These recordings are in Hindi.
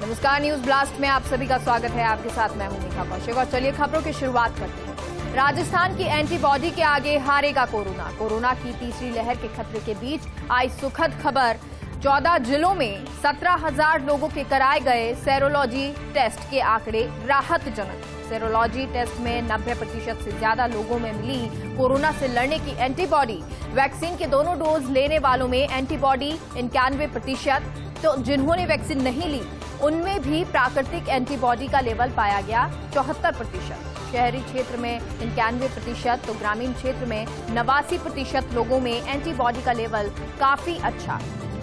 नमस्कार, न्यूज ब्लास्ट में आप सभी का स्वागत है। आपके साथ मैं हूं मीठा कौशिक और चलिए खबरों की शुरुआत करते हैं। राजस्थान की एंटीबॉडी के आगे हारेगा कोरोना। कोरोना की तीसरी लहर के खतरे के बीच आई सुखद खबर। 14 जिलों में 17,000 लोगों के कराए गए सेरोलॉजी टेस्ट के आंकड़े राहतजनक। सेरोलॉजी टेस्ट में 90% से ज्यादा लोगों में मिली कोरोना से लड़ने की एंटीबॉडी। वैक्सीन के दोनों डोज लेने वालों में एंटीबॉडी 91%, तो जिन्होंने वैक्सीन नहीं ली उनमें भी प्राकृतिक एंटीबॉडी का लेवल पाया गया 74%। शहरी क्षेत्र में 91%, तो ग्रामीण क्षेत्र में 89% लोगों में एंटीबॉडी का लेवल काफी अच्छा।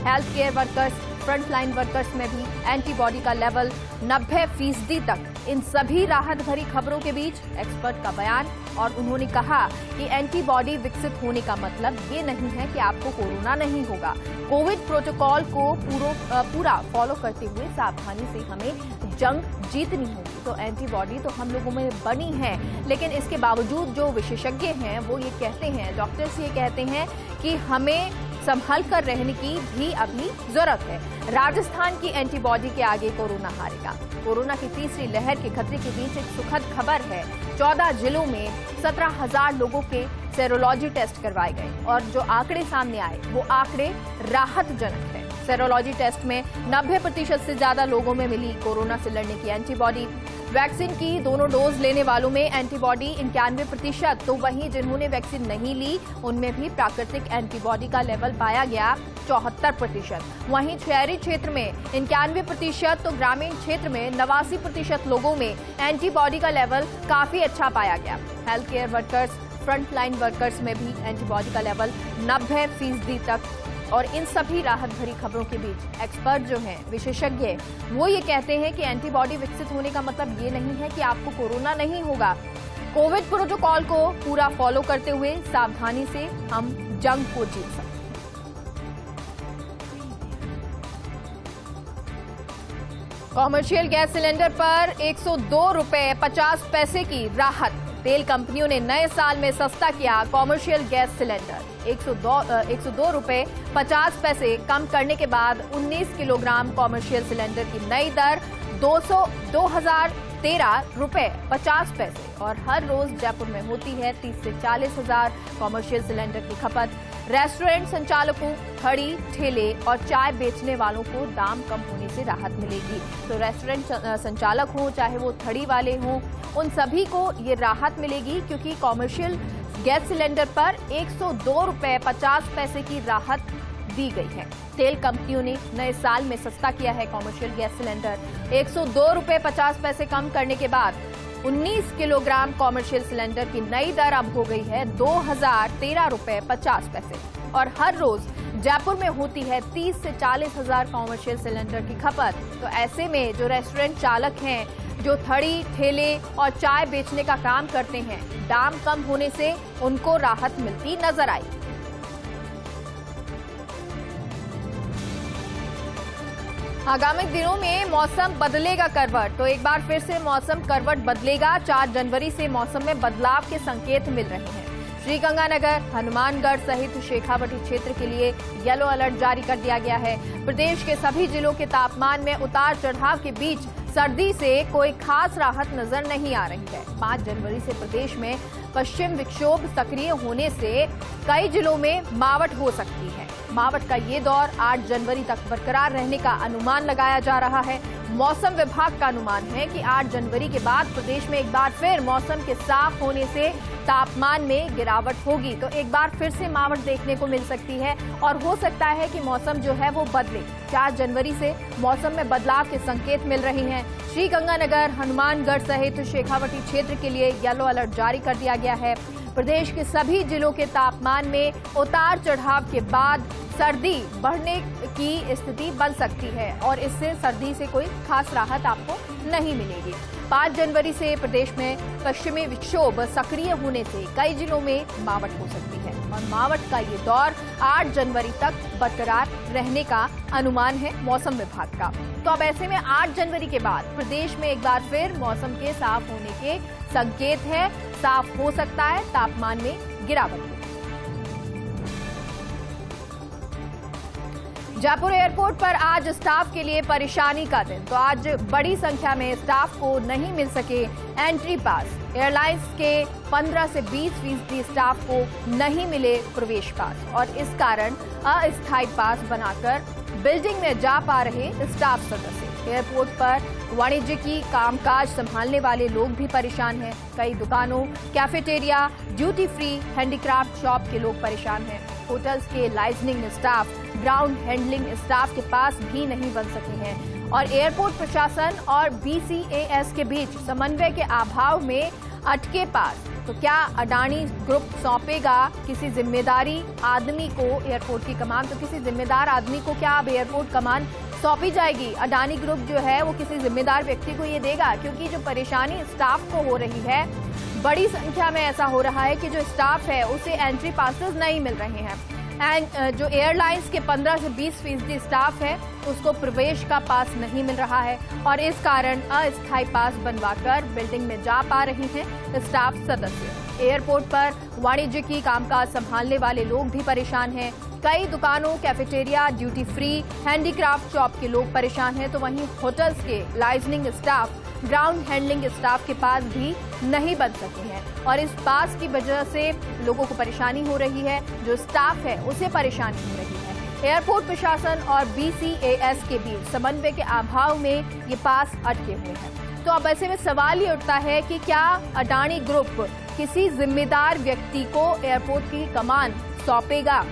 Health care workers, frontline workers में भी एंटीबॉडी का लेवल 90% तक। इन सभी राहत भरी खबरों के बीच एक्सपर्ट का बयान, और उन्होंने कहा कि एंटीबॉडी विकसित होने का मतलब ये नहीं है कि आपको कोरोना नहीं होगा। कोविड प्रोटोकॉल को पूरा फॉलो करते हुए सावधानी से हमें जंग जीतनी होगी। तो एंटीबॉडी तो हम लोगों में बनी है, लेकिन इसके बावजूद जो विशेषज्ञ हैं वो ये कहते हैं, डॉक्टर्स ये कहते हैं कि हमें संभल कर रहने की भी अभी जरूरत है। राजस्थान की एंटीबॉडी के आगे कोरोना हारेगा। कोरोना की तीसरी लहर के खतरे के बीच एक सुखद खबर है। 14 जिलों में 17,000 लोगों के सेरोलॉजी टेस्ट करवाए गए और जो आंकड़े सामने आए वो आंकड़े राहतजनक है। सेरोलॉजी टेस्ट में 90% से ज्यादा लोगों में मिली कोरोना से लड़ने की एंटीबॉडी। वैक्सीन की दोनों डोज लेने वालों में एंटीबॉडी 91%, तो वहीं जिन्होंने वैक्सीन नहीं ली उनमें भी प्राकृतिक एंटीबॉडी का लेवल पाया गया 74%। वहीं शहरी क्षेत्र में 91%, तो ग्रामीण क्षेत्र में 89% लोगों में एंटीबॉडी का लेवल काफी अच्छा पाया गया। Health care workers, frontline workers में भी एंटीबॉडी का लेवल 90% तक। और इन सभी राहत भरी खबरों के बीच एक्सपर्ट जो हैं, विशेषज्ञ, वो ये कहते हैं कि एंटीबॉडी विकसित होने का मतलब ये नहीं है कि आपको कोरोना नहीं होगा। कोविड प्रोटोकॉल को पूरा फॉलो करते हुए सावधानी से हम जंग को जीत सकते हैं। कॉमर्शियल गैस सिलेंडर पर 102 रुपए 50 पैसे की राहत। तेल कंपनियों ने नए साल में सस्ता किया कॉमर्शियल गैस सिलेंडर। 102 रुपए 50 पैसे कम करने के बाद 19 किलोग्राम कॉमर्शियल सिलेंडर की नई दर 2,013 रुपए 50 पैसे। और हर रोज जयपुर में होती है 30 से 40 हजार कॉमर्शियल सिलेंडर की खपत। रेस्टोरेंट संचालकों, खड़ी, ठेले और चाय बेचने वालों को दाम कम होने से राहत मिलेगी। तो रेस्टोरेंट संचालक हो चाहे वो थड़ी वाले हों, उन सभी को ये राहत मिलेगी, क्योंकि कॉमर्शियल गैस सिलेंडर पर 102 रुपए 50 पैसे की राहत दी गई है। तेल कंपनियों ने नए साल में सस्ता किया है कॉमर्शियल गैस सिलेंडर। 102 रुपए 50 पैसे कम करने के बाद 19 किलोग्राम कॉमर्शियल सिलेंडर की नई दर अब हो गई है 2,013 रुपए 50 पैसे। और हर रोज जयपुर में होती है 30 से 40 हजार कॉमर्शियल सिलेंडर की खपत। तो ऐसे में जो रेस्टोरेंट चालक हैं, जो थड़ी, ठेले और चाय बेचने का काम करते हैं, दाम कम होने से उनको राहत मिलती नजर आई। आगामी दिनों में मौसम बदलेगा करवट। तो एक बार फिर से मौसम करवट बदलेगा। 4 जनवरी से मौसम में बदलाव के संकेत मिल रहे हैं। श्रीगंगानगर, हनुमानगढ़ सहित शेखावटी क्षेत्र के लिए येलो अलर्ट जारी कर दिया गया है। प्रदेश के सभी जिलों के तापमान में उतार चढ़ाव के बीच सर्दी से कोई खास राहत नजर नहीं आ रही है। 5 जनवरी से प्रदेश में पश्चिम विक्षोभ सक्रिय होने से कई जिलों में मावठ हो सकती है। मावठ का ये दौर 8 जनवरी तक बरकरार रहने का अनुमान लगाया जा रहा है। मौसम विभाग का अनुमान है कि 8 जनवरी के बाद प्रदेश में एक बार फिर मौसम के साफ होने से तापमान में गिरावट होगी। तो एक बार फिर से मावठ देखने को मिल सकती है और हो सकता है कि मौसम जो है वो बदले। 4 जनवरी से मौसम में बदलाव के संकेत मिल रहे हैं। श्रीगंगानगर, हनुमानगढ़ सहित शेखावटी क्षेत्र के लिए येलो अलर्ट जारी कर दिया गया है। प्रदेश के सभी जिलों के तापमान में उतार चढ़ाव के बाद सर्दी बढ़ने की स्थिति बन सकती है और इससे सर्दी से कोई खास राहत आपको नहीं मिलेगी। 5 जनवरी से प्रदेश में पश्चिमी विक्षोभ सक्रिय होने से कई जिलों में मावठ हो सकती है और मावठ का ये दौर 8 जनवरी तक बरकरार रहने का अनुमान है मौसम विभाग का। तो अब ऐसे में 8 जनवरी के बाद प्रदेश में एक बार फिर मौसम के साफ होने के संकेत है। साफ हो सकता है, तापमान में गिरावट हो। जयपुर एयरपोर्ट पर आज स्टाफ के लिए परेशानी का दिन। तो आज बड़ी संख्या में स्टाफ को नहीं मिल सके एंट्री पास। एयरलाइंस के 15 से 20% स्टाफ को नहीं मिले प्रवेश पास और इस कारण अस्थायी पास बनाकर बिल्डिंग में जा पा रहे स्टाफ सदस्य। एयरपोर्ट पर वाणिज्यिकी कामकाज संभालने वाले लोग भी परेशान हैं। कई दुकानों, cafeteria, duty free, handicraft shop के लोग परेशान हैं। होटल्स के liaisoning staff, ground handling staff के पास भी नहीं बन सके हैं और एयरपोर्ट प्रशासन और BCAS के बीच समन्वय के अभाव में अटके पास। तो क्या अडानी ग्रुप सौंपेगा किसी जिम्मेदारी आदमी को एयरपोर्ट की कमान? तो किसी जिम्मेदार आदमी को क्या अब एयरपोर्ट कमान सौंपी जाएगी? अडानी ग्रुप जो है वो किसी जिम्मेदार व्यक्ति को ये देगा? क्योंकि जो परेशानी स्टाफ को हो रही है, बड़ी संख्या में ऐसा हो रहा है कि जो स्टाफ है उसे एंट्री पासेस नहीं मिल रहे हैं। जो एयरलाइंस के 15 से 20% स्टाफ है उसको प्रवेश का पास नहीं मिल रहा है और इस कारण अस्थायी पास बनवाकर बिल्डिंग में जा पा रहे हैं स्टाफ सदस्य। एयरपोर्ट पर वाणिज्यिकी कामकाज संभालने वाले लोग भी परेशान हैं। कई दुकानों, cafeteria, duty free, handicraft shop के लोग परेशान हैं। तो वहीं होटल्स के liaisoning staff, ground handling staff के पास भी नहीं बन सके हैं और इस पास की वजह से लोगों को परेशानी हो रही है। जो स्टाफ है उसे परेशानी हो रही है। एयरपोर्ट प्रशासन और BCAS के बीच समन्वय के अभाव में ये पास अटके हुए हैं। तो अब ऐसे में सवाल ये उठता है कि क्या अडानी ग्रुप किसी जिम्मेदार व्यक्ति को एयरपोर्ट की कमान सौंपेगा?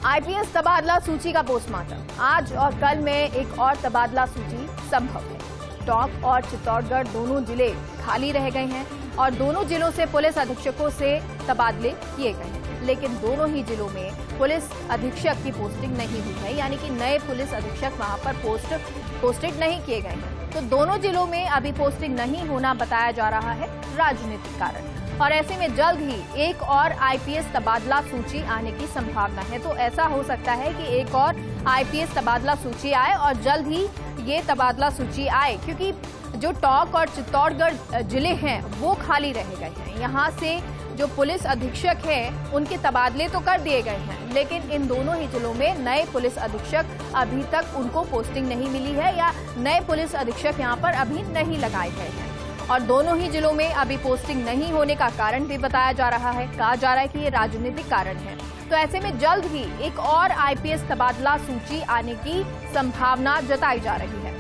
IPS तबादला सूची का पोस्टमार्टम। आज और कल में एक और तबादला सूची संभव है। टोंक और चित्तौड़गढ़ दोनों जिले खाली रह गए हैं और दोनों जिलों से पुलिस अधीक्षकों से तबादले किए गए हैं, लेकिन दोनों ही जिलों में पुलिस अधीक्षक की पोस्टिंग नहीं हुई है, यानी कि नए पुलिस अधीक्षक वहां पर पोस्टेड नहीं किए गए हैं। तो दोनों जिलों में अभी पोस्टिंग नहीं होना बताया जा रहा है राजनीतिक कारण और ऐसे में जल्द ही एक और IPS तबादला सूची आने की संभावना है। तो ऐसा हो सकता है कि एक और IPS तबादला सूची आए और जल्द ही ये तबादला सूची आए, क्योंकि जो टोंक और चित्तौड़गढ़ जिले हैं वो खाली रह गए हैं। यहाँ से जो पुलिस अधीक्षक हैं उनके तबादले तो कर दिए गए हैं, लेकिन इन दोनों ही जिलों में नए पुलिस अधीक्षक अभी तक उनको पोस्टिंग नहीं मिली है या नए पुलिस अधीक्षक यहाँ पर अभी नहीं लगाए गए हैं और दोनों ही जिलों में अभी पोस्टिंग नहीं होने का कारण भी बताया जा रहा है। कहा जा रहा है कि ये राजनीतिक कारण है। तो ऐसे में जल्द ही एक और IPS तबादला सूची आने की संभावना जताई जा रही है।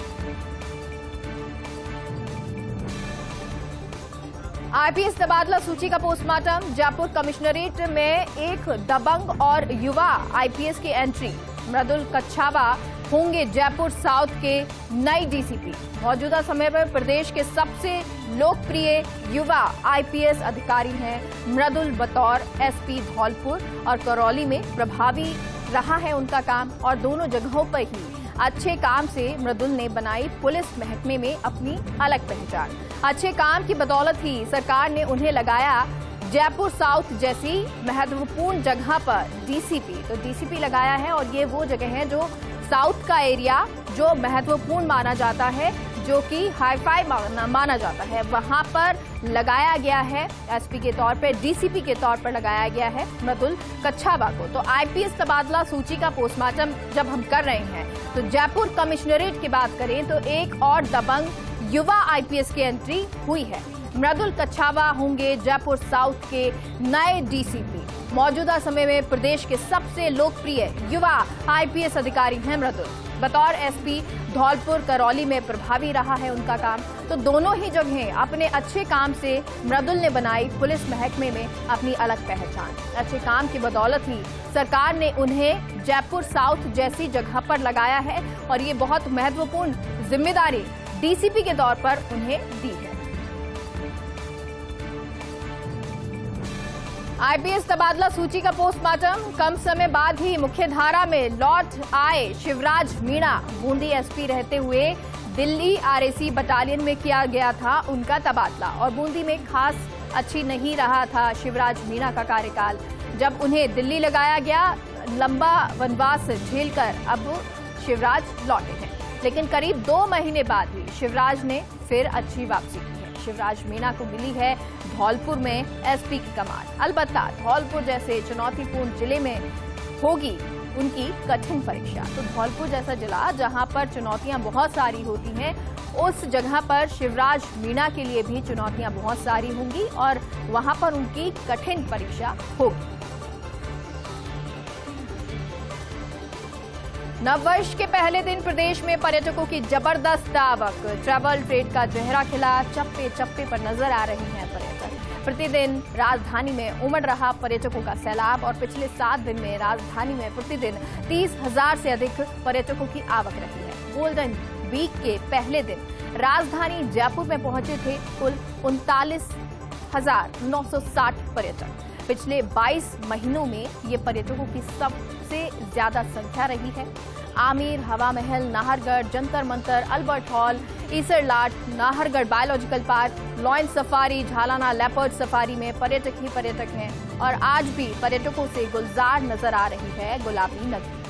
IPS तबादला सूची का पोस्टमार्टम। जयपुर कमिश्नरेट में एक दबंग और युवा IPS की एंट्री। मृदुल कच्छावा होंगे जयपुर साउथ के नए DCP। मौजूदा समय पर प्रदेश के सबसे लोकप्रिय युवा IPS अधिकारी हैं मृदुल। बतौर SP धौलपुर और करौली में प्रभावी रहा है उनका काम और दोनों जगहों पर ही अच्छे काम से मृदुल ने बनाई पुलिस महकमे में अपनी अलग पहचान। अच्छे काम की बदौलत ही सरकार ने उन्हें लगाया जयपुर साउथ जैसी महत्वपूर्ण जगह पर DCP। तो DCP लगाया है और ये वो जगह है जो साउथ का एरिया जो महत्वपूर्ण माना जाता है, जो कि हाईफाई माना जाता है, वहां पर लगाया गया है SP के तौर पर, DCP के तौर पर लगाया गया है मृदुल कच्छावा को। तो IPS तबादला सूची का पोस्टमार्टम जब हम कर रहे हैं तो जयपुर कमिश्नरेट की बात करें तो एक और दबंग युवा IPS की एंट्री हुई है। मृदुल कच्छावा होंगे जयपुर साउथ के नए DCP। मौजूदा समय में प्रदेश के सबसे लोकप्रिय युवा IPS अधिकारी हैं मृदुल। बतौर SP धौलपुर करौली में प्रभावी रहा है उनका काम। तो दोनों ही जगहें अपने अच्छे काम से मृदुल ने बनाई पुलिस महकमे में अपनी अलग पहचान। अच्छे काम की बदौलत ही सरकार ने उन्हें जयपुर साउथ जैसी जगह पर लगाया है और ये बहुत महत्वपूर्ण जिम्मेदारी DCP के तौर पर उन्हें दी है। IPS तबादला सूची का पोस्टमार्टम। कम समय बाद ही मुख्यधारा में लौट आए शिवराज मीणा। बूंदी SP रहते हुए दिल्ली RAC बटालियन में किया गया था उनका तबादला और बूंदी में खास अच्छी नहीं रहा था शिवराज मीणा का कार्यकाल। जब उन्हें दिल्ली लगाया गया, लंबा वनवास झेलकर अब शिवराज लौटे हैं, लेकिन करीब 2 महीने बाद ही शिवराज ने फिर अच्छी वापसी की है। शिवराज मीणा को मिली है धौलपुर में एसपी की कमान। अलबत्ता धौलपुर जैसे चुनौतीपूर्ण जिले में होगी उनकी कठिन परीक्षा। तो धौलपुर जैसा जिला जहां पर चुनौतियां बहुत सारी होती हैं, उस जगह पर शिवराज मीणा के लिए भी चुनौतियां बहुत सारी होंगी और वहां पर उनकी कठिन परीक्षा होगी। नववर्ष के पहले दिन प्रदेश में पर्यटकों की जबरदस्त आवक। ट्रैवल ट्रेड का चेहरा खिला, चप्पे चप्पे पर नजर आ रहे हैं पर्यटक। प्रतिदिन राजधानी में उमड़ रहा पर्यटकों का सैलाब और पिछले 7 दिन में राजधानी में प्रतिदिन 30,000 से अधिक पर्यटकों की आवक रही है। गोल्डन वीक के पहले दिन राजधानी जयपुर में पहुंचे थे कुल 39,960 पर्यटक। पिछले 22 महीनों में ये पर्यटकों की सबसे ज्यादा संख्या रही है। Amer, Hawa Mahal, Nahargarh, Jantar Mantar, Albert Hall, Isarlat, Nahargarh biological park, lion safari, Jhalana leopard safari में पर्यटक ही पर्यटक हैं और आज भी पर्यटकों से गुलजार नजर आ रही है गुलाबी नगरी।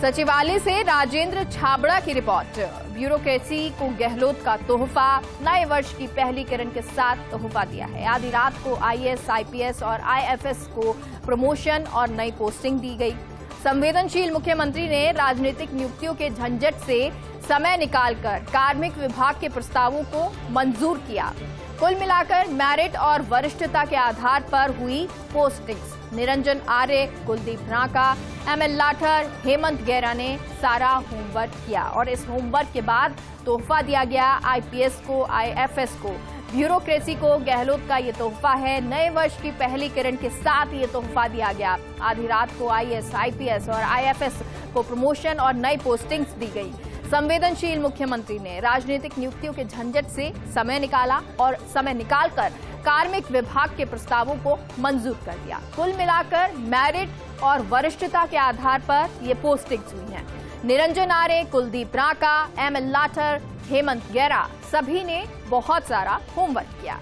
सचिवालय से राजेंद्र छाबड़ा की रिपोर्ट। ब्यूरोक्रेसी को गहलोत का तोहफा, नए वर्ष की पहली किरण के साथ तोहफा दिया है। आधी रात को आईएएस, आईपीएस और आईएफएस को प्रमोशन और नई पोस्टिंग दी गई। संवेदनशील मुख्यमंत्री ने राजनीतिक नियुक्तियों के झंझट से समय निकालकर कार्मिक विभाग के प्रस्तावों को मंजूर किया। कुल मिलाकर मेरिट और वरिष्ठता के आधार पर हुई पोस्टिंग्स। निरंजन आर्य, कुलदीप नाका, एमएल लाठर, हेमंत गैरा ने सारा होमवर्क किया और इस होमवर्क के बाद तोहफा दिया गया आईपीएस को, आईएफएस को। ब्यूरोक्रेसी को गहलोत का ये तोहफा है। नए वर्ष की पहली किरण के साथ ये तोहफा दिया गया। आधी रात को आईएएस, आईपीएस और आईएफएस को प्रमोशन और नई पोस्टिंग्स दी गई। संवेदनशील मुख्यमंत्री ने राजनीतिक नियुक्तियों के झंझट से समय निकाला और समय निकालकर कार्मिक विभाग के प्रस्तावों को मंजूर कर दिया। कुल मिलाकर मेरिट और वरिष्ठता के आधार पर ये पोस्टिंग्स हुई हैं। निरंजन आर्य, कुलदीप नाका, एमएल लाठर, हेमंत गैरा सभी ने बहुत सारा होमवर्क किया।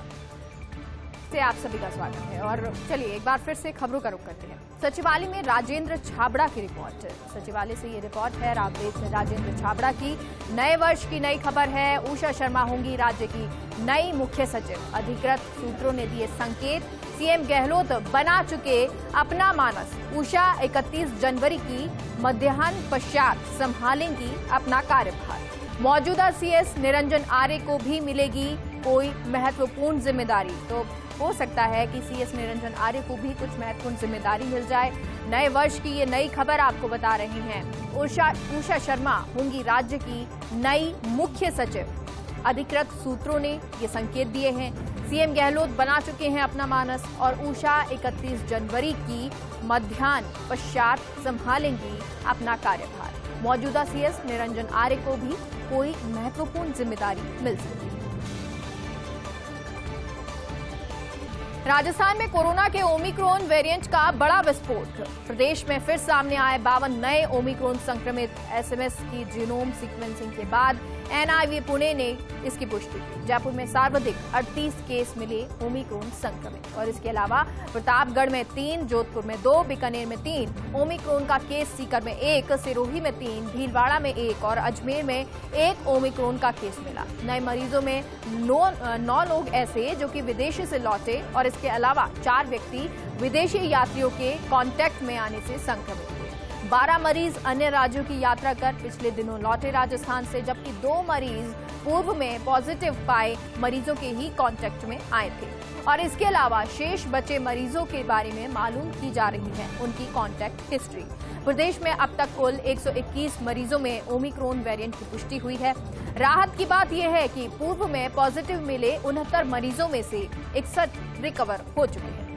से आप सभी का स्वागत है और चलिए एक बार फिर से खबरों का रुख करते हैं। सचिवालय में राजेंद्र छाबड़ा की रिपोर्ट। सचिवालय से ये रिपोर्ट है राजेंद्र छाबड़ा की। नए वर्ष की नई खबर है। उषा शर्मा होंगी राज्य की नई मुख्य सचिव। अधिकृत सूत्रों ने दिए संकेत। सीएम गहलोत बना चुके अपना मानस। उषा 31 जनवरी की मध्याह्न पश्चात संभालेंगी अपना कार्यभार। मौजूदा सीएस निरंजन आर्य को भी मिलेगी कोई महत्वपूर्ण जिम्मेदारी। तो हो सकता है कि सीएस निरंजन आर्य को भी कुछ महत्वपूर्ण जिम्मेदारी मिल जाए। नए वर्ष की ये नई खबर आपको बता रहे हैं। उषा शर्मा होंगी राज्य की नई मुख्य सचिव। अधिकृत सूत्रों ने ये संकेत दिए हैं। सीएम गहलोत बना चुके हैं अपना मानस और उषा 31 जनवरी की मध्याह्न पश्चात संभालेंगी अपना कार्यभार। मौजूदा सीएस निरंजन आर्य को भी कोई महत्वपूर्ण जिम्मेदारी मिल सकती है। राजस्थान में कोरोना के ओमिक्रॉन वेरिएंट का बड़ा विस्फोट। प्रदेश में फिर सामने आए 52 नए ओमिक्रॉन संक्रमित। एसएमएस की जीनोम सीक्वेंसिंग के बाद एनआईवी पुणे ने इसकी पुष्टि की। जयपुर में सर्वाधिक 38 केस मिले ओमिक्रॉन संक्रमित और इसके अलावा प्रतापगढ़ में 3, जोधपुर में 2, बीकानेर में 3 ओमिक्रॉन का केस, सीकर में 1, सिरोही में 3, भीलवाड़ा में 1 और अजमेर में 1 ओमिक्रॉन का केस मिला। नए मरीजों में 9 लोग ऐसे जो कि विदेश से लौटे और इसके अलावा 4 व्यक्ति विदेशी यात्रियों के कांटेक्ट में आने से संक्रमित हुए। 12 मरीज अन्य राज्यों की यात्रा कर पिछले दिनों लौटे राजस्थान से, जबकि 2 मरीज पूर्व में पॉजिटिव पाए मरीजों के ही कांटेक्ट में आए थे और इसके अलावा शेष बचे मरीजों के बारे में मालूम की जा रही है उनकी कांटेक्ट हिस्ट्री। प्रदेश में अब तक कुल 121 मरीजों में ओमिक्रॉन वेरिएंट की पुष्टि हुई है। राहत की बात यह है कि पूर्व में पॉजिटिव मिले 69 मरीजों में से 61 रिकवर हो चुके हैं।